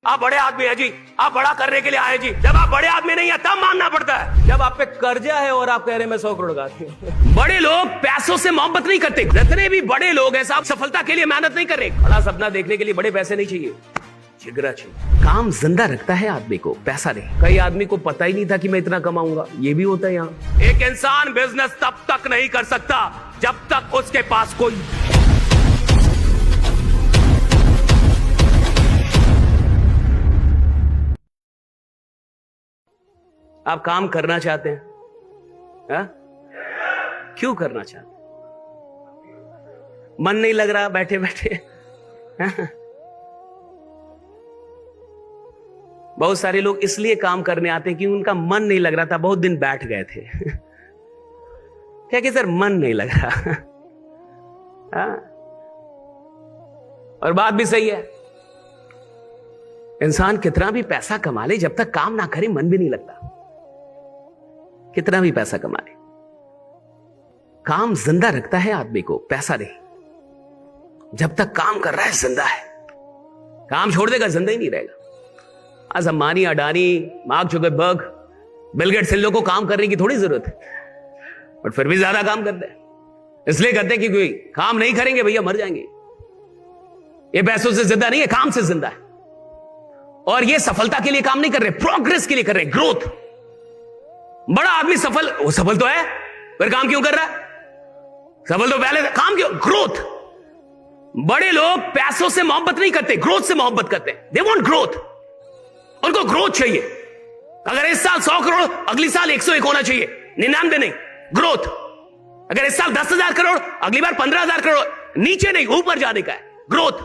आप बड़े आदमी हैं जी, आप बड़ा करने के लिए आए जी। जब आप बड़े आदमी नहीं है तब मानना पड़ता है। जब आप पे कर्जा है और आप कह रहे हैं मैं 100 करोड़ का आदमी हूं। बड़े लोग पैसों से मोहब्बत नहीं करते। जितने भी बड़े लोग हैं साहब सफलता के लिए मेहनत नहीं कर रहे। बड़ा सपना देखने के लिए बड़े पैसे नहीं चाहिए, जिगरा चाहिए। काम जिंदा रखता है आदमी को, पैसा नहीं। कई आदमी को पता ही नहीं था कि मैं इतना कमाऊंगा, ये भी होता है यहाँ। एक इंसान बिजनेस तब तक नहीं कर सकता जब तक उसके पास कोई आप काम करना चाहते हैं? हा? क्यों करना चाहते हैं? मन नहीं लग रहा बैठे बैठे? बहुत सारे लोग इसलिए काम करने आते हैं कि उनका मन नहीं लग रहा था, बहुत दिन बैठ गए थे। क्या कि सर मन नहीं लग रहा। हा? और बात भी सही है, इंसान कितना भी पैसा कमा ले जब तक काम ना करे मन भी नहीं लगता। कितना भी पैसा कमा ले, काम जिंदा रखता है आदमी को, पैसा नहीं। जब तक काम कर रहा है जिंदा है, काम छोड़ देगा जिंदा ही नहीं रहेगा। आज Ambani, Adani, Mark Zuckerberg, Bill Gates, इन लोगों को काम करने की थोड़ी जरूरत है, बट फिर भी ज्यादा काम करते हैं। इसलिए करते हैं कि कोई काम नहीं करेंगे भैया मर जाएंगे। ये पैसों से जिंदा नहीं है, काम से जिंदा है। और ये सफलता के लिए काम नहीं कर रहे, प्रोग्रेस के लिए कर रहे, ग्रोथ। बड़ा आदमी सफल, वो सफल तो है, फिर काम क्यों कर रहा है? सफल तो पहले काम क्यों? ग्रोथ। बड़े लोग पैसों से मोहब्बत नहीं करते, ग्रोथ से मोहब्बत करते हैं। दे वांट ग्रोथ, उनको ग्रोथ चाहिए। अगर इस साल 100 करोड़, अगली साल 101 होना चाहिए, 99 नहीं, ग्रोथ। अगर इस साल 10,000 करोड़, अगली बार 15,000 करोड़, नीचे नहीं ऊपर जाने का है, ग्रोथ।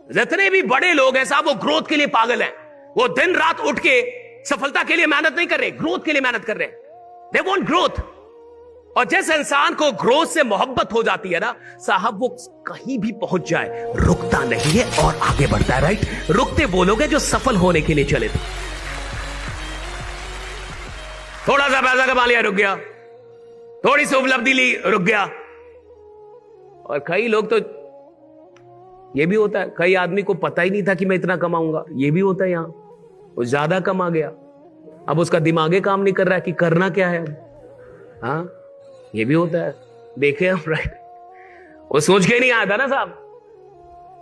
जितने भी बड़े लोग हैं साहब वो ग्रोथ के लिए पागल हैं। वो दिन रात उठ के सफलता के लिए मेहनत नहीं कर रहे, ग्रोथ के लिए मेहनत कर रहे हैं। They want growth. और जिस इंसान को ग्रोथ से मोहब्बत हो जाती है ना साहब, वो कहीं भी पहुंच जाए रुकता नहीं है और आगे बढ़ता है। राइट? रुकते वो लोग हैं जो सफल होने के लिए चले थे। थोड़ा सा पैसा कमा लिया, रुक गया। थोड़ी सी उपलब्धि ली, रुक गया। और कई लोग तो ये भी होता है, कई आदमी को पता ही नहीं था कि मैं इतना कमाऊंगा, ये भी होता है। यहां वो ज्यादा कमा गया, अब उसका दिमागे काम नहीं कर रहा है कि करना क्या है। हाँ, ये भी होता है, देखे हम। राइट? वो सोच के नहीं आया था ना साहब,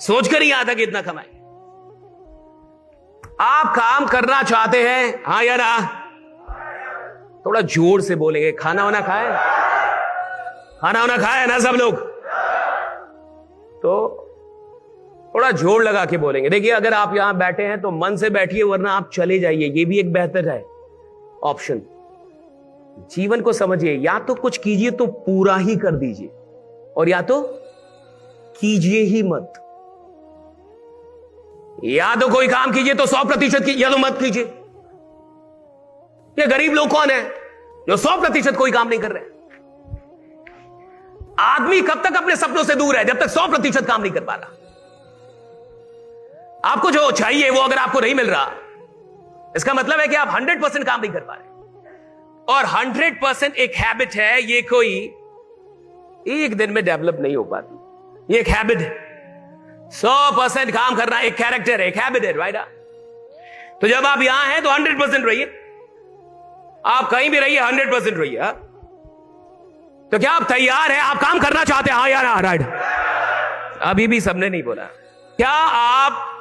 सोच कर नहीं आया था कि इतना कमाए। आप काम करना चाहते हैं? हाँ या ना? थोड़ा जोर से बोलेंगे। खाना वाना खाए? खाना वाना खाए ना सब लोग? तो थोड़ा जोर लगा के बोलेंगे। देखिए, अगर आप यहां बैठे हैं तो मन से बैठिए, वरना आप चले जाइए। ये भी एक बेहतर है ऑप्शन। जीवन को समझिए, या तो कुछ कीजिए तो पूरा ही कर दीजिए, और या तो कीजिए ही मत। या तो कोई काम कीजिए तो 100% की, या तो मत कीजिए। ये गरीब लोग कौन है जो 100% कोई काम नहीं कर रहे? आदमी कब तक अपने सपनों से दूर है? जब तक 100% काम नहीं कर पा रहा। आपको जो चाहिए वो अगर आपको नहीं मिल रहा, इसका मतलब है कि आप 100% काम नहीं कर पा रहे। और 100% एक हैबिट है, ये कोई एक दिन में डेवलप नहीं हो पाती। ये एक हैबिट है। 100% काम करना एक कैरेक्टर है, एक हैबिट है। राइट? तो जब आप यहां हैं तो 100% रहिए, आप कहीं भी रहिए, 100% रहिए। तो क्या आप तैयार हैं? आप काम करना चाहते हैं? हाँ या ना? राइट? अभी भी सबने नहीं बोला। क्या आप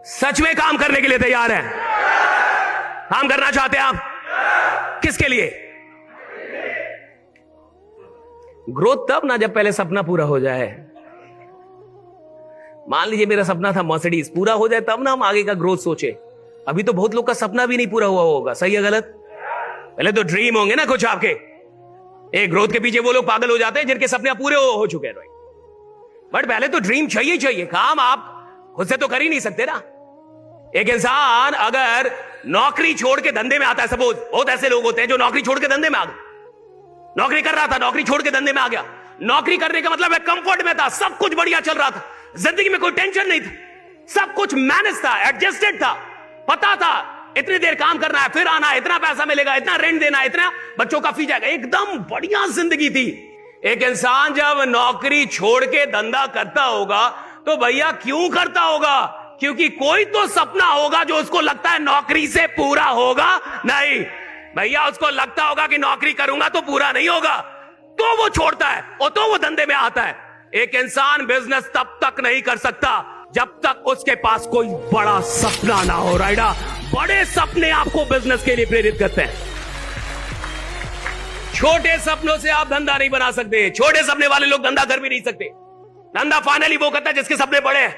सच में काम करने के लिए तैयार हैं? काम करना चाहते हैं आप? किसके लिए? ग्रोथ तब ना जब पहले सपना पूरा हो जाए। मान लीजिए मेरा सपना था मर्सिडीज, पूरा हो जाए तब ना हम आगे का ग्रोथ सोचे। अभी तो बहुत लोग का सपना भी नहीं पूरा हुआ होगा। सही है गलत? पहले तो ड्रीम होंगे ना कुछ आपके। एक ग्रोथ के पीछे वो लोग पागल हो जाते हैं जिनके सपने पूरे हो चुके हैं। बट पहले तो ड्रीम चाहिए। काम आप खुद से तो कर ही नहीं सकते ना। एक इंसान अगर नौकरी छोड़ के धंधे में आता है, सपोज बहुत ऐसे लोग होते हैं जो नौकरी छोड़ के धंधे में आ गए। नौकरी कर रहा था, नौकरी छोड़ के धंधे में आ गया। नौकरी करने का मतलब है कंफर्ट में था, सब कुछ बढ़िया चल रहा था, जिंदगी में कोई टेंशन नहीं था, सब कुछ मैनेज था, एडजस्टेड था, पता था इतनी देर काम करना है, फिर आना है, इतना पैसा मिलेगा, इतना रेंट देना है, इतना बच्चों का फी जाएगा, एकदम बढ़िया जिंदगी थी। एक इंसान जब नौकरी छोड़ के धंधा करता होगा तो भैया क्यों करता होगा? क्योंकि कोई तो सपना होगा जो उसको लगता है नौकरी से पूरा होगा नहीं। भैया उसको लगता होगा कि नौकरी करूंगा तो पूरा नहीं होगा, तो वो छोड़ता है और तो वो धंधे में आता है। एक इंसान बिजनेस तब तक नहीं कर सकता जब तक उसके पास कोई बड़ा सपना ना हो। राइडा, बड़े सपने आपको बिजनेस के लिए प्रेरित करते हैं। छोटे सपनों से आप धंधा नहीं बना सकते। छोटे सपने वाले लोग धंधा कर भी नहीं सकते। धंधा फाइनली वो करता है जिसके सपने बड़े हैं,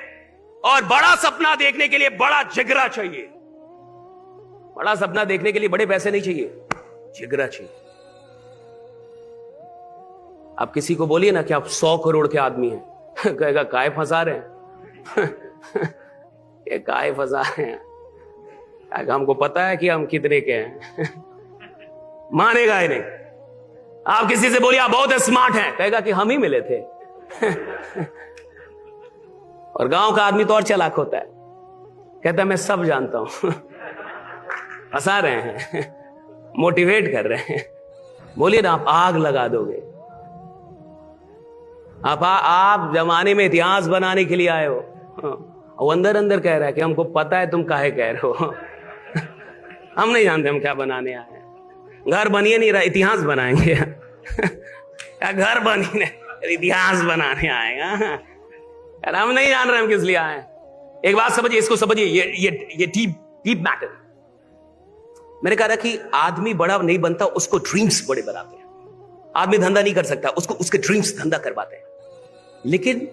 और बड़ा सपना देखने के लिए बड़ा जिगरा चाहिए। बड़ा सपना देखने के लिए बड़े पैसे नहीं चाहिए, जिगरा चाहिए। आप किसी को बोलिए ना कि आप 100 करोड़ के आदमी हैं, कहेगा काय फंसा रहे हैं ये काय फंसा रहे हैं, हमको पता है कि हम कितने के हैं मानेगा ही नहीं। आप किसी से बोलिए आप बहुत स्मार्ट हैं, कहेगा कि हम ही मिले थे और गांव का आदमी तो और चालाक होता है, कहता है मैं सब जानता हूं फंसा रहे हैं मोटिवेट कर रहे हैं। बोलिए ना आप आग लगा दोगे। आप जमाने में इतिहास बनाने के लिए आए हो, वो अंदर अंदर कह रहा है कि हमको पता है तुम काहे कह रहे हो हम नहीं जानते हम क्या बनाने आए हैं। घर बनिए नहीं रहा, इतिहास बनाएंगे या घर बनी नहीं, इतिहास बनाने आएगा यार। हम नहीं जान रहे हम किस लिए आए। एक बात समझिए, इसको समझिए, ये डीप मैटर। मैंने कहा कि आदमी बड़ा नहीं बनता, उसको ड्रीम्स बड़े बनाते हैं। आदमी धंधा नहीं कर सकता, उसको उसके ड्रीम्स धंधा करवाते हैं। लेकिन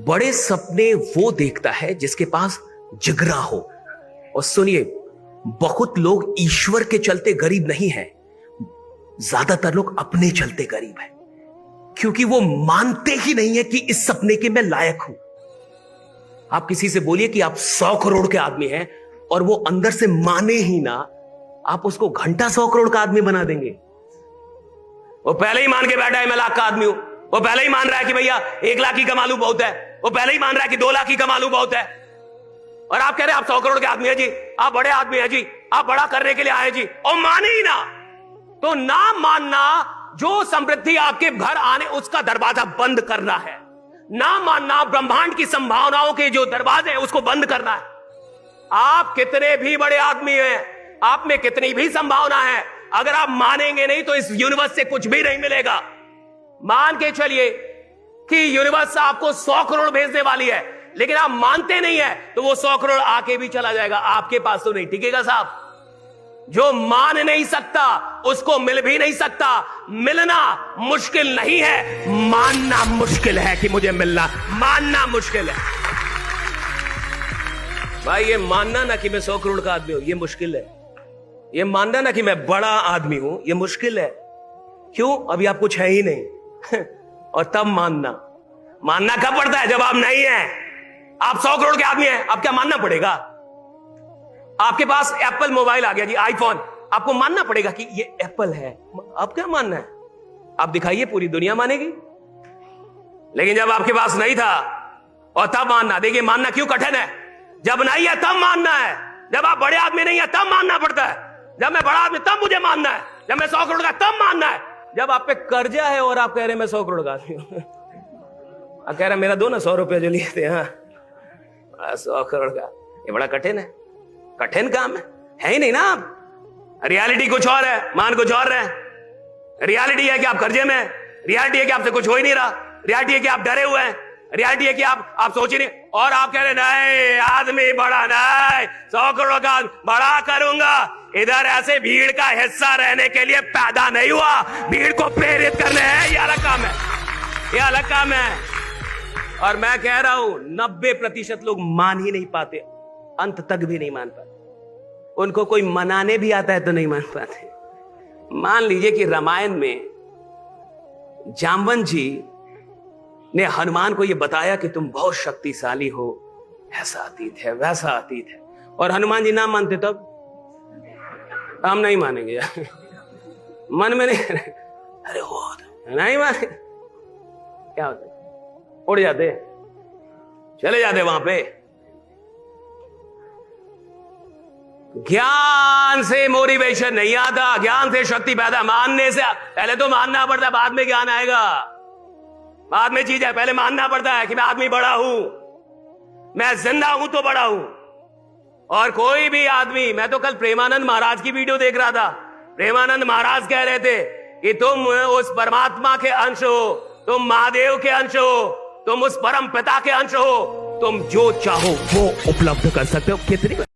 बड़े सपने वो देखता है जिसके पास जिगरा हो। और सुनिए, बहुत लोग ईश्वर के चलते गरीब नहीं है, ज्यादातर लोग अपने चलते गरीब है, क्योंकि वो मानते ही नहीं है कि इस सपने के मैं लायक हूं। आप किसी से बोलिए कि आप 100 करोड़ के आदमी हैं और वो अंदर से माने ही ना, आप उसको घंटा 100 करोड़ का आदमी बना देंगे। वो पहले ही मान के बैठा है मैं लाख का आदमी हूं। वो पहले ही मान रहा है कि भैया 1 लाख की कमा लूं बहुत है। वो पहले ही मान रहा है कि 2 लाख की कमा लूं बहुत है। और आप कह रहे हैं आप 100 करोड़ के आदमी है जी, आप बड़े आदमी है जी, आप बड़ा करने के लिए आए जी, और माने ही ना। तो ना मानना, जो समृद्धि आपके घर आने उसका दरवाजा बंद करना है। ना मानना, ब्रह्मांड की संभावनाओं के जो दरवाजे हैं उसको बंद करना है। आप कितने भी बड़े आदमी हैं, आप में कितनी भी संभावना है, अगर आप मानेंगे नहीं तो इस यूनिवर्स से कुछ भी नहीं मिलेगा। मान के चलिए कि यूनिवर्स आपको 100 करोड़ भेजने वाली है, लेकिन आप मानते नहीं है तो वो 100 करोड़ आके भी चला जाएगा, आपके पास तो नहीं टिकेगा साहब। जो मान नहीं सकता उसको मिल भी नहीं सकता। मिलना मुश्किल नहीं है, मानना मुश्किल है कि मुझे मिलना। मानना मुश्किल है भाई, ये मानना ना कि मैं 100 करोड़ का आदमी हूं, ये मुश्किल है। ये मानना ना कि मैं बड़ा आदमी हूं, ये मुश्किल है। क्यों? अभी आप कुछ है ही नहीं और तब मानना कब पड़ता है? जब आप नहीं है। आप 100 करोड़ के आदमी हैं, अब क्या मानना पड़ेगा? आपके पास एप्पल मोबाइल आ गया जी, आईफोन, आपको मानना पड़ेगा कि ये एप्पल है। अब क्या मानना है? आप दिखाइए, पूरी दुनिया मानेगी। लेकिन जब आपके पास नहीं था और तब मानना, देखिए मानना क्यों कठिन है। जब नहीं है तब मानना है। जब आप बड़े आदमी नहीं है तब मानना पड़ता है। जब मैं बड़ा आदमी तब मुझे मानना है। जब मैं 100 करोड़ का तब मानना है। जब आप पे कर्जा है और आप कह रहे हैं मैं 100 करोड़ का आदमी हूं आप कह रहे हैं मेरा दो ना 100 रुपये जो लिए थे, हाँ 100 करोड़ का, ये बड़ा कठिन है। कठिन काम है ही नहीं ना। आप रियलिटी कुछ और है, मान कुछ और है। रियलिटी है कि आप कर्जे में हैं। रियलिटी है कि आपसे कुछ हो ही नहीं रहा। रियलिटी है कि आप डरे हुए हैं। रियलिटी है कि आप सोचिए नहीं, और आप कह रहे नहीं आदमी बड़ा नहीं, 100 करोड़ का बड़ा करूंगा। इधर ऐसे भीड़ का हिस्सा रहने के लिए पैदा नहीं हुआ, भीड़ को प्रेरित करने हैं। ये अलग काम है, ये अलग काम है। और मैं कह रहा हूं 90% लोग मान ही नहीं पाते, अंत तक भी नहीं मान पाते। उनको कोई मनाने भी आता है तो नहीं मान पाते। मान लीजिए कि रामायण में जामवंत जी ने हनुमान को यह बताया कि तुम बहुत शक्तिशाली हो, ऐसा अतीत है वैसा अतीत है, और हनुमान जी ना मानते तब हम नहीं मानेंगे यार। मन में नहीं, अरे वो नहीं माने, क्या होता है, उड़ जाते, चले जाते वहां पे। ज्ञान से मोटिवेशन नहीं आता, ज्ञान से शक्ति पैदा, मानने से। पहले तो मानना पड़ता है, बाद में ज्ञान आएगा। बाद में चीज है, पहले मानना पड़ता है कि मैं आदमी बड़ा हूं। मैं जिंदा हूं तो बड़ा हूं। और कोई भी आदमी, मैं तो कल प्रेमानंद महाराज की वीडियो देख रहा था, प्रेमानंद महाराज कह रहे थे कि तुम उस परमात्मा के अंश हो, तुम महादेव के अंश हो, तुम उस परम पिता के अंश हो, तुम जो चाहो वो उपलब्ध कर सकते हो। कितनी